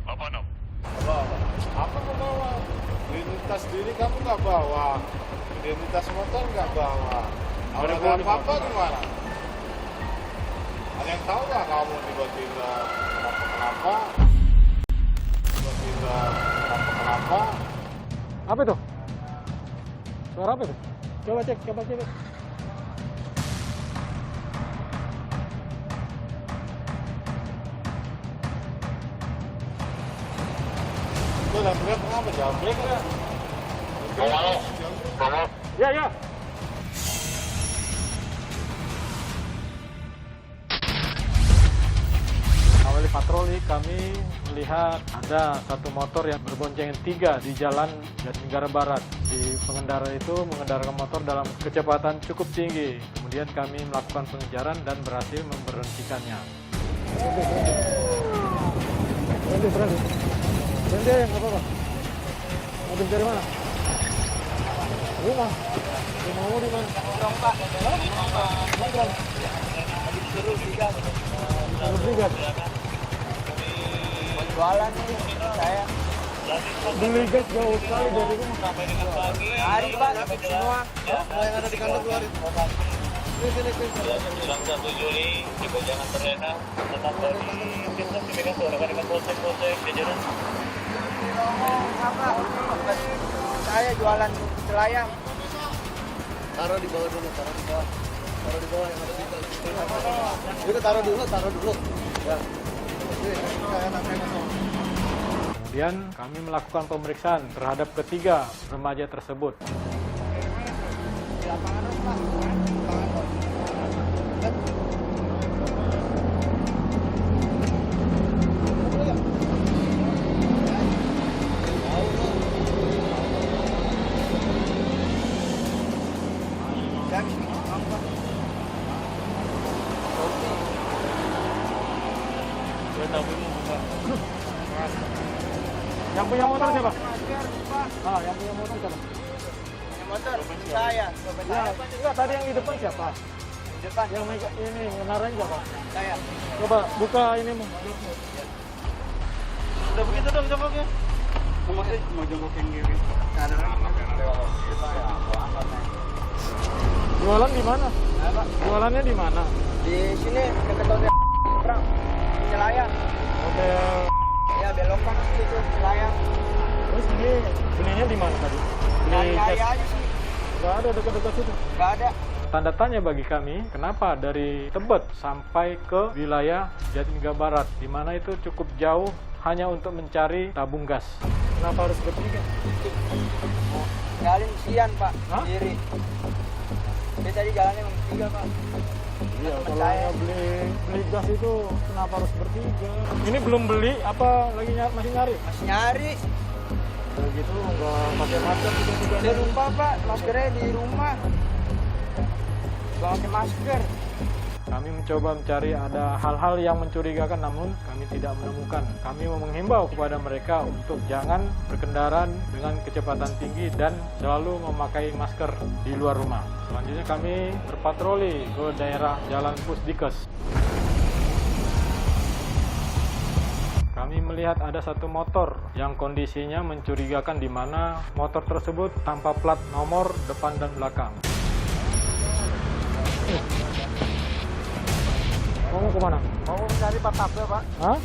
Apa no? Apa kau bawa? Identitas diri kamu nggak bawa, identitas motor nggak bawa. Kalau ada apa-apa gimana? Ada yang tahu nggak kamu tiba-tiba kenapa? Tiba-tiba kenapa? Apa itu? Suara apa itu? Coba cek. Itu dan brake kenapa? Jambret ya? Ya. Awali patroli kami melihat ada satu motor yang berboncengan 3 di jalan Jatinegara Barat. Di pengendara itu mengendarai motor dalam kecepatan cukup tinggi. Kemudian kami melakukan pengejaran dan berhasil memberhentikannya. Berhenti ya, nggak apa-apa. Habis dari mana? Rumah. Rumahmu di mana? Nongkrong Pak. Nongkrong. Habis suruh juga. Harus juga. Jualan nih saya. Beli gas jauh sekali dari rumah. Hari Pak, semua. Yang ada di kantor keluarin. Jam 1 Juli, juga jangan terlena. Tetap dari kita dipegang tuh rekan-rekan polsek jajaran. Apa? Saya jualan selayang. Taruh di bawah dulu, taruh di bawah. Taruh di bawah yang ada di itu taruh dulu. Ya. Kemudian kami melakukan pemeriksaan terhadap ketiga remaja tersebut. Yang punya motor siapa? Yang punya motor siapa? Motor saya. Enggak, tadi yang di depan siapa? Di depan Yang ini ngenarain siapa? saya. Coba buka ini mu. Udah begitu dong jongkoknya. Mau jongkok yang kiri. Jualan di mana? Jualannya di mana? Di sini dekat hotel Perang. Selayang. Hotel. Ya belokan situ selayang. Terus ini belinya di mana tadi? Dari Beli hari gas. aja sih. Nggak ada dekat-dekat situ. Nggak ada. Tanda tanya bagi kami, kenapa dari Tebet sampai ke wilayah Jatinegara Barat, di mana itu cukup jauh hanya untuk mencari tabung gas. Kenapa harus bertiga? Jalan sian Pak. Hah? Kiri. Dia tadi jalannya bertiga Pak. Iya, Temen kalau saya. beli gas itu kenapa harus bertiga? Ini belum beli, apa lagi masih nyari? Masih nyari. Kalau gitu nggak pakai masker gitu juga. Di rumah Pak, maskernya di rumah. Nggak pakai masker. Kami mencoba mencari ada hal-hal yang mencurigakan, namun kami tidak menemukan. Kami mau menghimbau kepada mereka untuk jangan berkendara dengan kecepatan tinggi dan selalu memakai masker di luar rumah. Selanjutnya kami berpatroli ke daerah Jalan Pusdikes. Kami melihat ada satu motor yang kondisinya mencurigakan, di mana motor tersebut tanpa plat nomor depan dan belakang. Kamu kemana? Mau cari Pak Pak. Hah?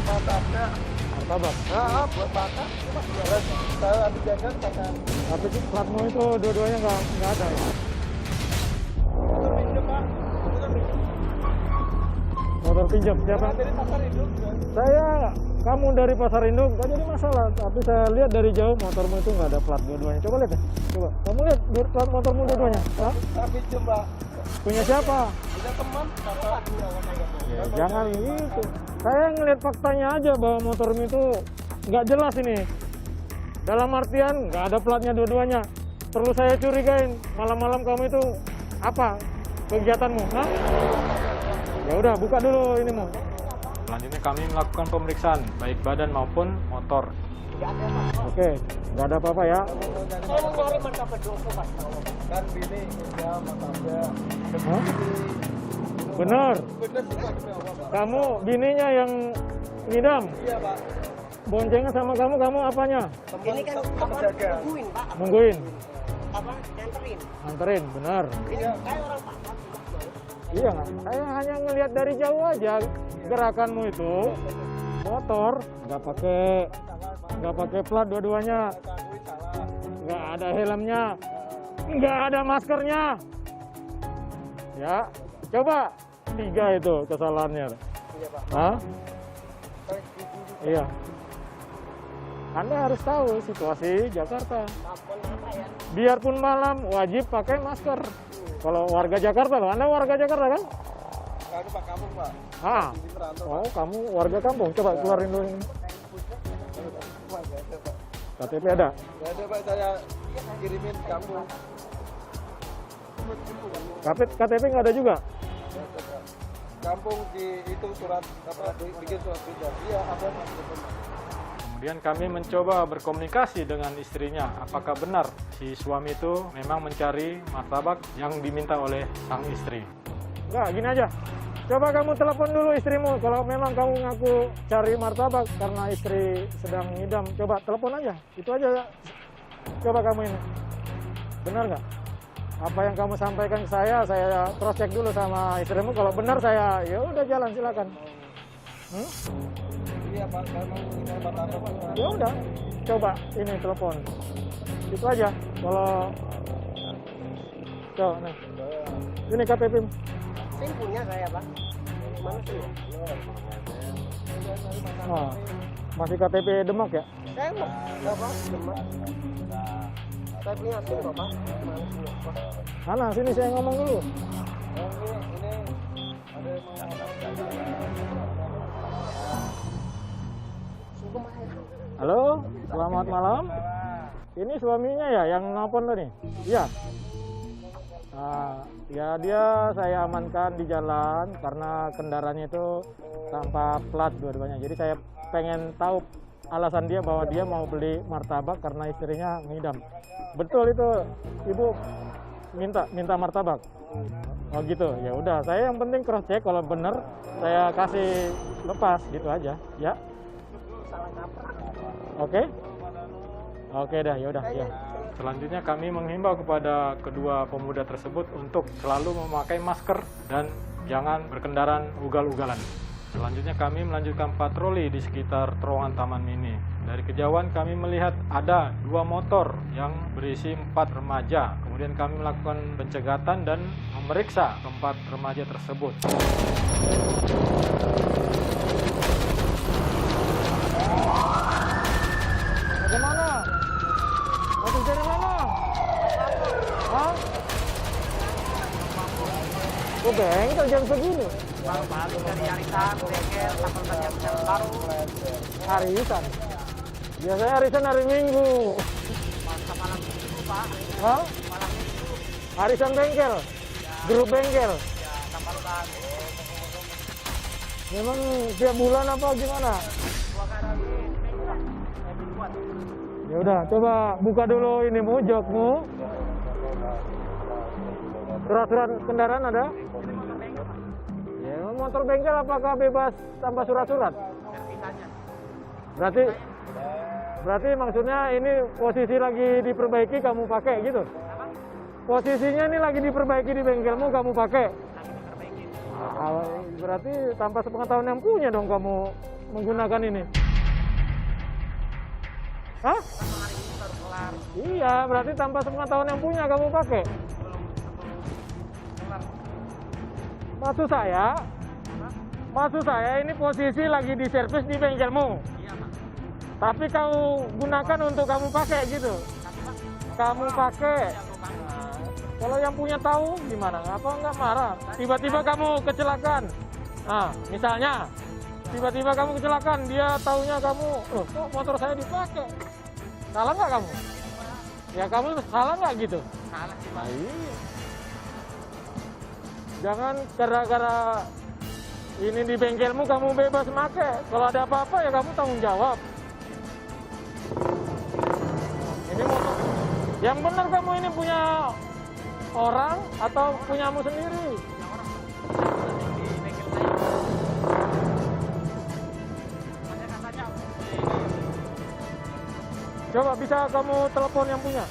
Batapnya. Martabak. Buat Batak. Saya habis jajan kata. Tapi platmu itu dua-duanya nggak ada ya? Motor pinjam Pak. Motor pinjam siapa? Dari pasar induk. Saya, kamu dari Pasar Induk nggak jadi masalah. Tapi saya lihat dari jauh motormu itu nggak ada plat dua-duanya. Coba lihat ya. Coba. Kamu lihat plat motormu dua-duanya. Hah? Saya pinjam Pak. Punya siapa? Ada teman. Bapak. Ya, jangan gitu. Saya ngelihat faktanya aja bahwa motormu itu nggak jelas ini. Dalam artian nggak ada platnya dua-duanya. Perlu saya curigain. Malam-malam kamu itu apa kegiatanmu? Hah? Ya udah, buka dulu ini mu. Selanjutnya kami melakukan pemeriksaan baik badan maupun motor. Oke, nggak ada apa-apa ya. Saya mau keluarin martabak dulu Pak. Kan bini ya martabak. Hah? Bener. Bener sih Pak. Kamu bininya yang ngidam. Iya Pak. boncengan sama kamu apanya? Ini kan nungguin, Pak. Nungguin. Apa? Nganterin. Anterin, benar. Ini kayak orang Pak. Iya, saya hanya ngelihat dari jauh aja gerakanmu itu. Motor nggak pakai plat dua-duanya, nggak ada helmnya, nggak ada maskernya. Ya, coba 3 itu kesalahannya. Hah? Iya. Anda harus tahu situasi Jakarta. Biarpun malam wajib pakai masker. Kalau warga Jakarta loh, Anda warga Jakarta kan? Enggak ada Pak, kampung Pak. Ah, oh kamu warga kampung. Coba keluarin dulu ini. KTP ada? Enggak ada Pak, saya kirimin kampung. KTP nggak ada juga? Kampung di itu surat apa bikin surat beda. Iya, ada Pak. Kemudian kami mencoba berkomunikasi dengan istrinya. Apakah benar si suami itu memang mencari martabak yang diminta oleh sang istri? Enggak, gini aja. Coba kamu telepon dulu istrimu. Kalau memang kamu ngaku cari martabak karena istri sedang ngidam, coba telepon aja. Itu aja. Coba kamu ini. Benar nggak? Apa yang kamu sampaikan ke saya cross check dulu sama istrimu. Kalau benar saya, ya udah jalan silakan. Iya Pak, saya mau minta martabak. Ya udah, coba ini telepon. Itu aja. Kalau coba nih. Ini KTP. SIM punya saya, Pak. Mana sih? Oh, masih KTP Demak ya? Saya enggak, Pak. Demak. Saya punya SIM kok, Pak. Mana sih, Pak? Mana? Sini saya ngomong dulu. Ini ada yang Halo, selamat malam. Ini suaminya ya yang nelpon tadi? Iya. Ya dia saya amankan di jalan karena kendaraannya itu tanpa plat dua-duanya. Jadi saya pengen tahu alasan dia bahwa dia mau beli martabak karena istrinya ngidam. Betul itu, Ibu minta martabak. Oh gitu. Ya udah, saya yang penting cross check, kalau bener saya kasih lepas gitu aja, ya. Oke? Oke dah, ya udah ya. Selanjutnya kami menghimbau kepada kedua pemuda tersebut untuk selalu memakai masker dan jangan berkendaraan ugal-ugalan. Selanjutnya kami melanjutkan patroli di sekitar terowongan Taman Mini. Dari kejauhan kami melihat ada 2 motor yang berisi 4 remaja. Kemudian kami melakukan pencegatan dan memeriksa keempat remaja tersebut. Bagaimana? Masih dari mana? Hah? Kok bengkel jam segini? Baru dari arisan, bengkel, takut jam baru. Arisan? Biasanya arisan hari Minggu. Masa malam Minggu, Pak. Hah? Malam Minggu. Arisan bengkel? Grup bengkel? Ya, tambah lebaran. Memang tiap bulan apa gimana? Dua kali minggu, Pak. Buat. Ya udah, coba buka dulu ini jokmu. Surat-surat kendaraan ada? Ya, motor bengkel apakah bebas tanpa surat-surat? Berarti maksudnya ini posisi lagi diperbaiki kamu pakai gitu? Posisinya ini lagi diperbaiki di bengkelmu kamu pakai? Berarti tanpa sepengetahuan yang punya dong kamu menggunakan ini? Hah? Iya, berarti tanpa sepengetahuan yang punya kamu pakai? Maksud saya ini posisi lagi diservis di bengkelmu. Iya, Pak. Tapi kau gunakan untuk kamu pakai gitu. Kamu pakai. Kalau yang punya tahu gimana? Apa nggak marah? Tiba-tiba kamu kecelakaan. Nah, misalnya tiba-tiba kamu kecelakaan, dia taunya kamu, loh kok motor saya dipakai? Salah nggak kamu? Ya kamu salah nggak gitu? Salah sih, Pak. Nah, iya. Jangan gara-gara ini di bengkelmu kamu bebas pakai. Kalau ada apa-apa ya kamu tanggung jawab. Ini motor. Yang benar kamu ini punya orang atau punyamu sendiri? Di bengkel saya. Makanya katanya Coba bisa kamu telepon yang punya?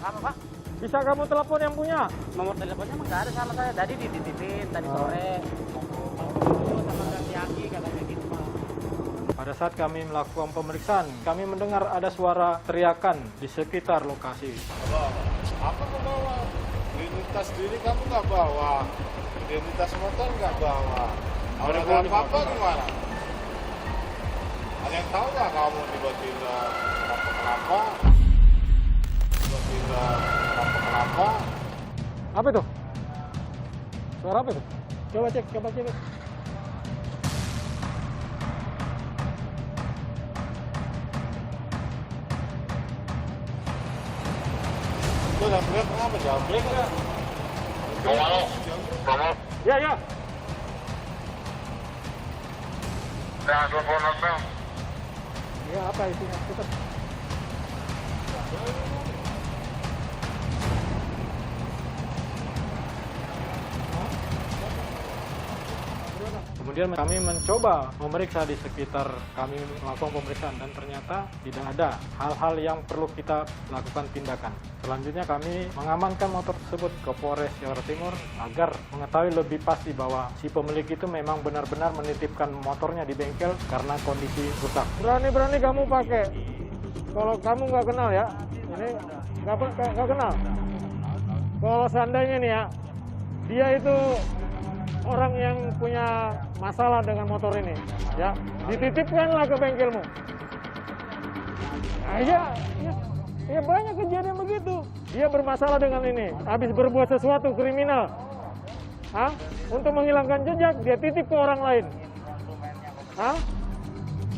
Apa Pak? Bisa kamu telepon yang punya? Nomor teleponnya emang nggak ada sama saya. Tadi dititipin tadi sore. Sama Gantiaki katanya gitu Pak. Pada saat kami melakukan pemeriksaan, kami mendengar ada suara teriakan di sekitar lokasi. Apa kau bawa? Identitas diri kamu nggak bawa. Identitas motor nggak bawa. Ada apa-apa gimana? Ada yang tahu nggak kamu tiba-tiba kenapa? Tiba-tiba kenapa? Apa itu? Suara apa itu? Coba cek. Itu jambrek kenapa? Jambrek nggak? Ya. Ya, apa isinya? Cepat. Kemudian kami mencoba memeriksa di sekitar kami melakukan pemeriksaan dan ternyata tidak ada hal-hal yang perlu kita lakukan tindakan. Selanjutnya kami mengamankan motor tersebut ke Polres Jakarta Timur agar mengetahui lebih pasti bahwa si pemilik itu memang benar-benar menitipkan motornya di bengkel karena kondisi rusak. Berani-berani kamu pakai. Kalau kamu nggak kenal ya, ini nggak kenal. Kalau seandainya nih ya, dia itu orang yang punya masalah dengan motor ini, ya dititipkanlah ke bengkelmu. Nah, ya banyak kejadian begitu. Dia bermasalah dengan ini, habis berbuat sesuatu kriminal, untuk menghilangkan jejak, dia titip ke orang lain.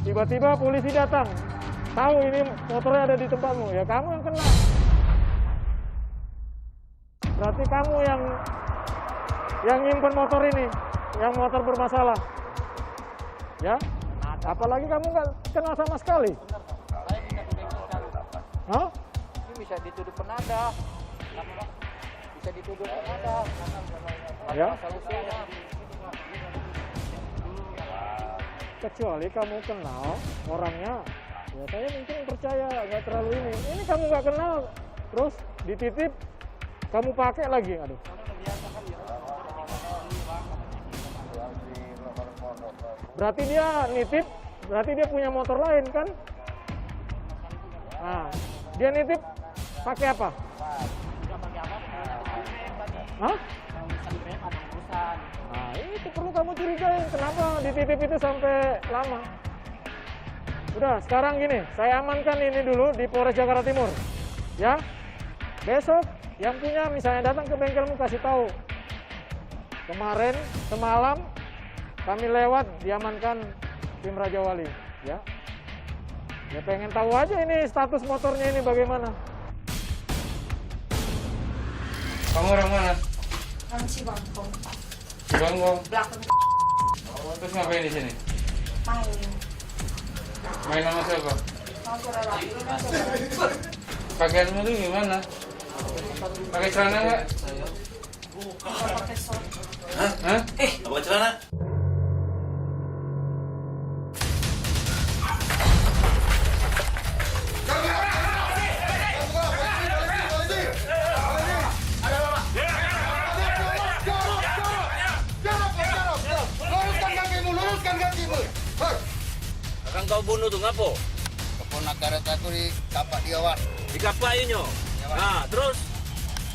Tiba-tiba polisi datang, tahu ini motornya ada di tempatmu, ya kamu yang kena. Berarti kamu yang nyimpen motor ini, yang motor bermasalah, ya. Apalagi kamu nggak kenal sama sekali. Saya punya bengkel sekarang. Ini bisa dituduh penada. Bisa dituduh penada. Ya. Solusinya. Kecuali kamu kenal orangnya, ya saya mungkin percaya, nggak terlalu ini. Ini kamu nggak kenal, terus dititip, kamu pakai lagi, aduh. Berarti dia nitip, berarti dia punya motor lain kan? Nah, dia nitip pakai apa? Hah? Nah, itu perlu kamu curigain. Kenapa dititip itu sampai lama? Udah, sekarang gini, saya amankan ini dulu di Polres Jakarta Timur. Ya, besok yang punya misalnya datang ke bengkelmu kasih tahu. Kemarin, semalam, kami lewat, diamankan tim Raja Wali, ya. Ya pengen tahu aja ini status motornya ini bagaimana. Kamu orang mana? Orang Cibangkong. Cibangkong. Belakang Terus ngapain di sini? main. Main sama siapa? Mau suara lagi. Pakaianmu tuh gimana? Pakai celana nggak? Pakai short. Hah? Apa celana? Akan kau bunuh tuh ngapo? Keponakan aku di kapak dia Wak. Di kapaknya nyo. Nah, terus?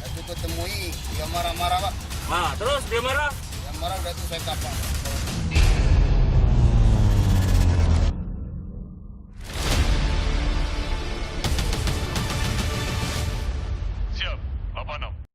Aku ketemui dia marah-marah Pak. Nah, terus dia marah? Yang marah udah itu saya kapak.